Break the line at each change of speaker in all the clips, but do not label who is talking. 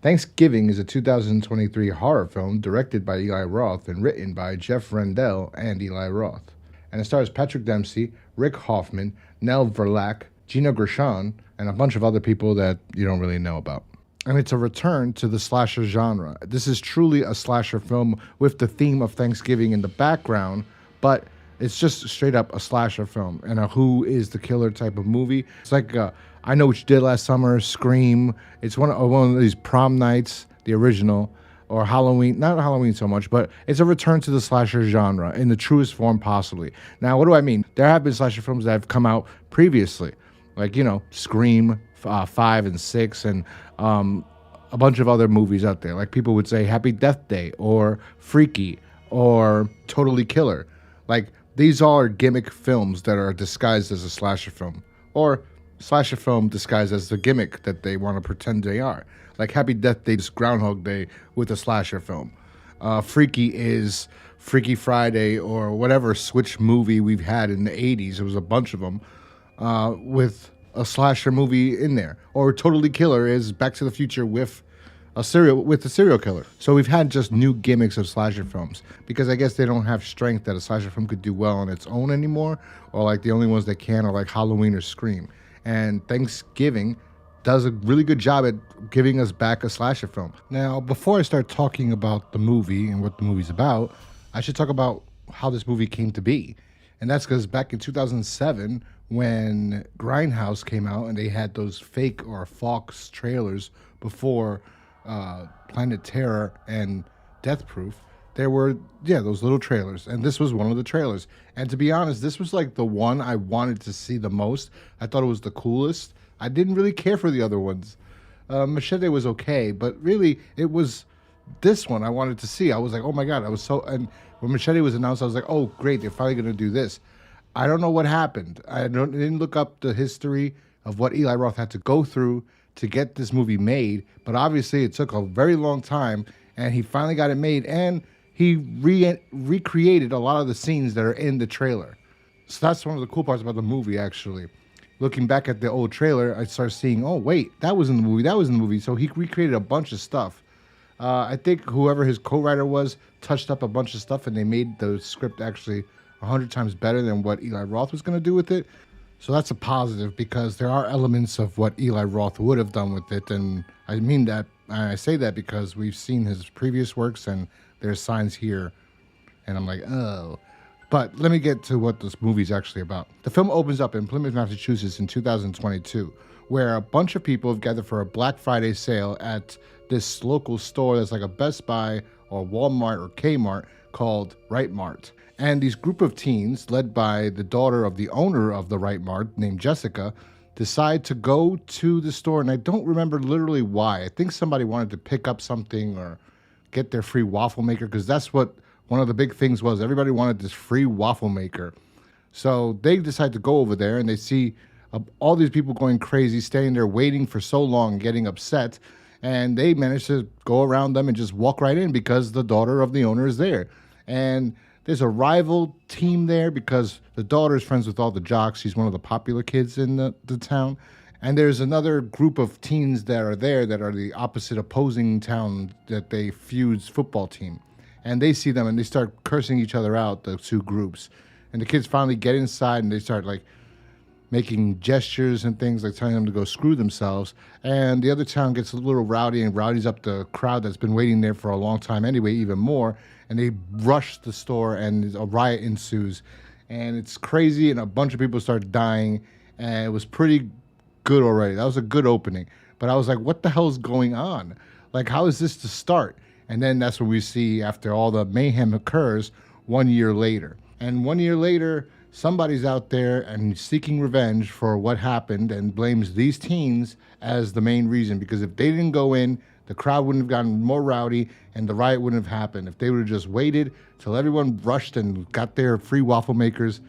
Thanksgiving is a 2023 horror film directed by Eli Roth and written by Jeff Rendell and Eli Roth. And it stars Patrick Dempsey, Rick Hoffman, Nell Verlaque, Gina Gershon, and a bunch of other people that you don't really know about. And it's a return to the slasher genre. This is truly a slasher film with the theme of Thanksgiving in the background, but it's just straight up a slasher film and a who is the killer type of movie. It's like I Know What You Did Last Summer, Scream. It's one of these prom nights, the original, or Halloween. Not Halloween so much, but it's a return to the slasher genre in the truest form possibly. Now, what do I mean? There have been slasher films that have come out previously, like, Scream 5 and 6 and a bunch of other movies out there. Like people would say Happy Death Day or Freaky or Totally Killer. Like these are gimmick films that are disguised as a slasher film, or slasher film disguised as the gimmick that they want to pretend they are. Like Happy Death Day is Groundhog Day with a slasher film. Freaky is Freaky Friday or whatever switch movie we've had in the 80s. There was a bunch of them with a slasher movie in there. Or Totally Killer is Back to the Future with a serial killer. So we've had just new gimmicks of slasher films because I guess they don't have strength that a slasher film could do well on its own anymore, or like the only ones that can are like Halloween or Scream. And Thanksgiving does a really good job at giving us back a slasher film. Now, before I start talking about the movie and what the movie's about, I should talk about how this movie came to be. And that's because back in 2007, when Grindhouse came out and they had those fake or Fox trailers before Planet Terror and Death Proof, there were, those little trailers. And this was one of the trailers. And to be honest, this was like the one I wanted to see the most. I thought it was the coolest. I didn't really care for the other ones. Machete was okay, but really it was this one I wanted to see. I was like, oh my God, and when Machete was announced, I was like, oh great, they're finally going to do this. I don't know what happened. I didn't look up the history of what Eli Roth had to go through to get this movie made, but obviously it took a very long time, and he finally got it made, and he recreated a lot of the scenes that are in the trailer. So that's one of the cool parts about the movie, actually. Looking back at the old trailer, I started seeing, oh, wait, that was in the movie. So he recreated a bunch of stuff. I think whoever his co-writer was touched up a bunch of stuff, and they made the script actually 100 times better than what Eli Roth was going to do with it. So that's a positive because there are elements of what Eli Roth would have done with it. And I mean that, I say that because we've seen his previous works and there's signs here. And I'm like, oh. But let me get to what this movie's actually about. The film opens up in Plymouth, Massachusetts in 2022, where a bunch of people have gathered for a Black Friday sale at this local store that's like a Best Buy or Walmart or Kmart called Right Mart. And these group of teens, led by the daughter of the owner of the Right Mart, named Jessica, decide to go to the store. And I don't remember literally why. I think somebody wanted to pick up something or get their free waffle maker, because that's what one of the big things was. Everybody wanted this free waffle maker. So they decide to go over there, and they see all these people going crazy, standing there waiting for so long, getting upset. And they manage to go around them and just walk right in because the daughter of the owner is there. And there's a rival team there because the daughter is friends with all the jocks. She's one of the popular kids in the town. And there's another group of teens that are there that are the opposite opposing town that they feuds football team. And they see them and they start cursing each other out, the two groups. And the kids finally get inside and they start like making gestures and things, like telling them to go screw themselves. And the other town gets a little rowdy and rowdies up the crowd that's been waiting there for a long time anyway, even more. And they rush the store and a riot ensues. And it's crazy and a bunch of people start dying. And it was pretty good already. That was a good opening. But I was like, what the hell is going on? Like, how is this to start? And then that's what we see after all the mayhem occurs 1 year later. And 1 year later, somebody's out there and seeking revenge for what happened and blames these teens as the main reason. Because if they didn't go in, the crowd wouldn't have gotten more rowdy and the riot wouldn't have happened. If they would have just waited till everyone rushed and got their free waffle makers,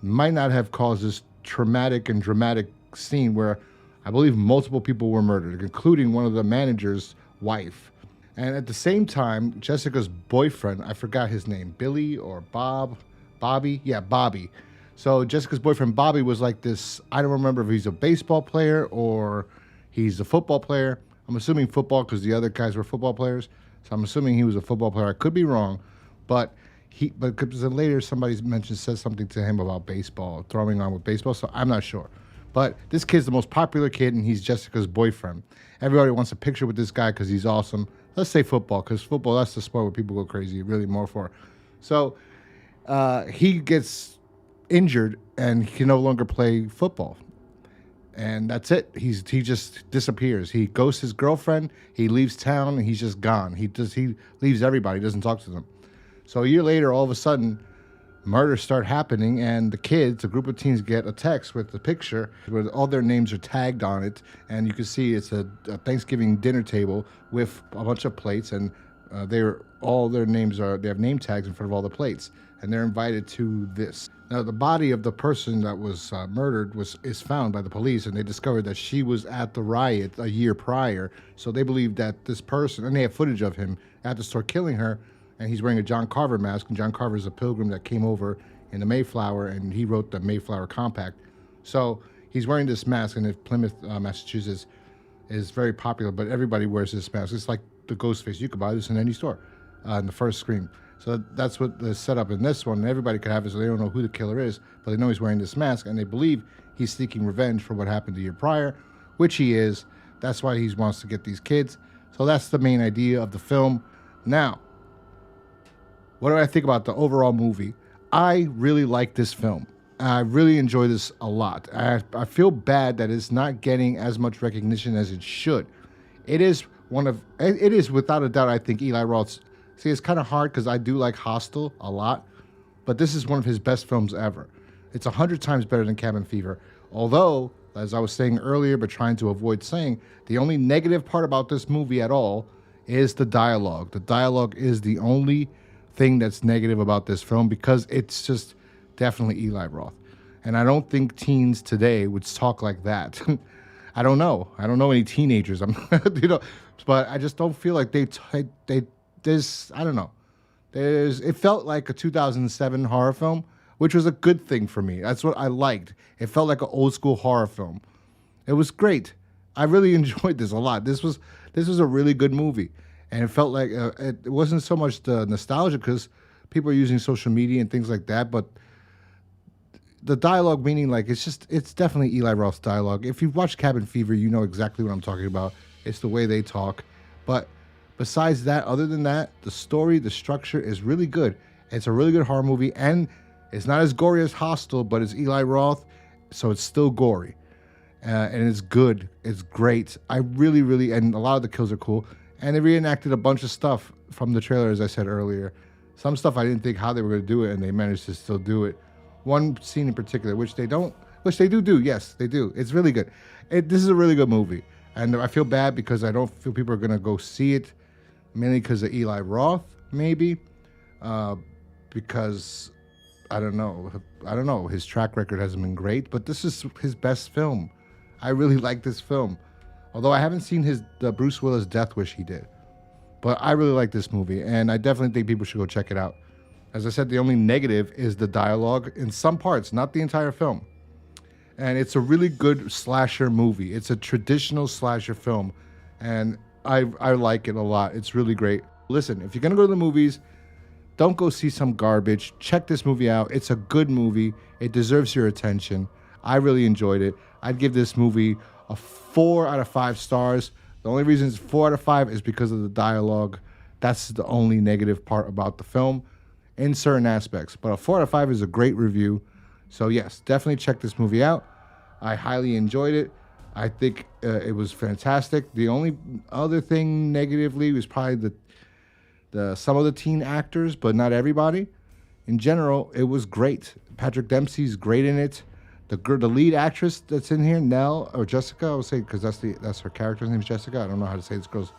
might not have caused this traumatic and dramatic scene where I believe multiple people were murdered, including one of the manager's wife. And at the same time, Jessica's boyfriend, I forgot his name, Billy or Bobby? Yeah, Bobby. So Jessica's boyfriend, Bobby, was like this, I don't remember if he's a baseball player or he's a football player. I'm assuming football because the other guys were football players. So I'm assuming he was a football player. I could be wrong, but because later somebody says something to him about baseball, throwing on with baseball. So I'm not sure. But this kid's the most popular kid, and he's Jessica's boyfriend. Everybody wants a picture with this guy because he's awesome. Let's say football, because football, that's the sport where people go crazy, really more for. So he gets injured, and he can no longer play football. And that's it. He just disappears. He ghosts his girlfriend. He leaves town, and he's just gone. He leaves everybody. He doesn't talk to them. So a year later, all of a sudden, murders start happening, and the kids, a group of teens, get a text with a picture where all their names are tagged on it, and you can see it's a Thanksgiving dinner table with a bunch of plates, and they have name tags in front of all the plates, and they're invited to this. Now, the body of the person that was murdered is found by the police, and they discovered that she was at the riot a year prior, so they believe that this person, and they have footage of him at the store killing her, and he's wearing a John Carver mask, and John Carver is a pilgrim that came over in the Mayflower, and he wrote the Mayflower Compact. So he's wearing this mask, and if Plymouth, Massachusetts is very popular, but everybody wears this mask. It's like the ghost face. You could buy this in any store in the first Scream. So that's what the setup in this one, and everybody could have it, so they don't know who the killer is, but they know he's wearing this mask, and they believe he's seeking revenge for what happened the year prior, which he is. That's why he wants to get these kids. So that's the main idea of the film. Now, what do I think about the overall movie? I really like this film. I really enjoy this a lot. I feel bad that it's not getting as much recognition as it should. It is without a doubt, I think, Eli Roth's. See, it's kind of hard because I do like Hostel a lot, but this is one of his best films ever. It's 100 times better than Cabin Fever. Although, as I was saying earlier, but trying to avoid saying, the only negative part about this movie at all is the dialogue. The dialogue is the only thing that's negative about this film because it's just definitely Eli Roth. And I don't think teens today would talk like that. I don't know any teenagers. But I just don't feel like there's, I don't know. It felt like a 2007 horror film, which was a good thing for me. That's what I liked. It felt like an old school horror film. It was great. I really enjoyed this a lot. This was a really good movie. And it felt like it wasn't so much the nostalgia because people are using social media and things like that, but the dialogue, meaning like it's definitely Eli Roth's dialogue. If you've watched Cabin Fever, you know exactly what I'm talking about. It's the way they talk. But besides that, other than that, the story, the structure is really good. It's a really good horror movie, and it's not as gory as Hostel, but it's Eli Roth, so it's still gory. And it's good. It's great. I really, really, and a lot of the kills are cool. And they reenacted a bunch of stuff from the trailer, as I said earlier. Some stuff I didn't think how they were going to do it, and they managed to still do it. One scene in particular, which they do. Yes, they do. It's really good. This is a really good movie. And I feel bad because I don't feel people are going to go see it, mainly because of Eli Roth, maybe. Because, I don't know. His track record hasn't been great, but this is his best film. I really like this film. Although I haven't seen the Bruce Willis Death Wish he did. But I really like this movie, and I definitely think people should go check it out. As I said, the only negative is the dialogue in some parts, not the entire film. And it's a really good slasher movie. It's a traditional slasher film, and I like it a lot. It's really great. Listen, if you're going to go to the movies, don't go see some garbage. Check this movie out. It's a good movie. It deserves your attention. I really enjoyed it. I'd give this movie a 4 out of 5 stars. The only reason it's 4 out of 5 is because of the dialogue. That's the only negative part about the film in certain aspects. But a 4 out of 5 is a great review. So yes, definitely check this movie out. I highly enjoyed it. I think it was fantastic. The only other thing negatively was probably the some of the teen actors, but not everybody. In general, it was great. Patrick Dempsey's great in it. The lead actress that's in here, Nell, or Jessica, I would say, because that's her character's name is Jessica. I don't know how to say this girl's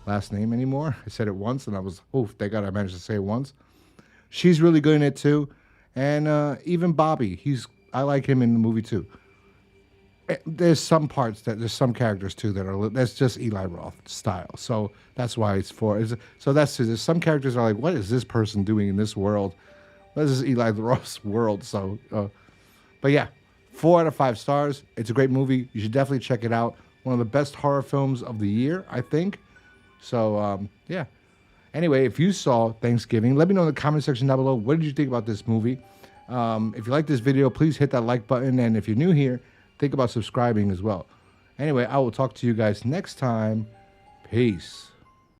last name anymore. I said it once, and I was, thank God I managed to say it once. She's really good in it, too. And even Bobby, I like him in the movie, too. There's some characters, too, that's just Eli Roth style. So that's why it's 4. There's some characters are like, what is this person doing in this world? What is this Eli Roth's world? So, but yeah. 4 out of 5 stars. It's a great movie. You should definitely check it out. one of the best horror films of the year, I think. So, yeah. Anyway, if you saw Thanksgiving, let me know in the comment section down below. What did you think about this movie? If you like this video, please hit that like button. And if you're new here, think about subscribing as well. Anyway, I will talk to you guys next time. Peace.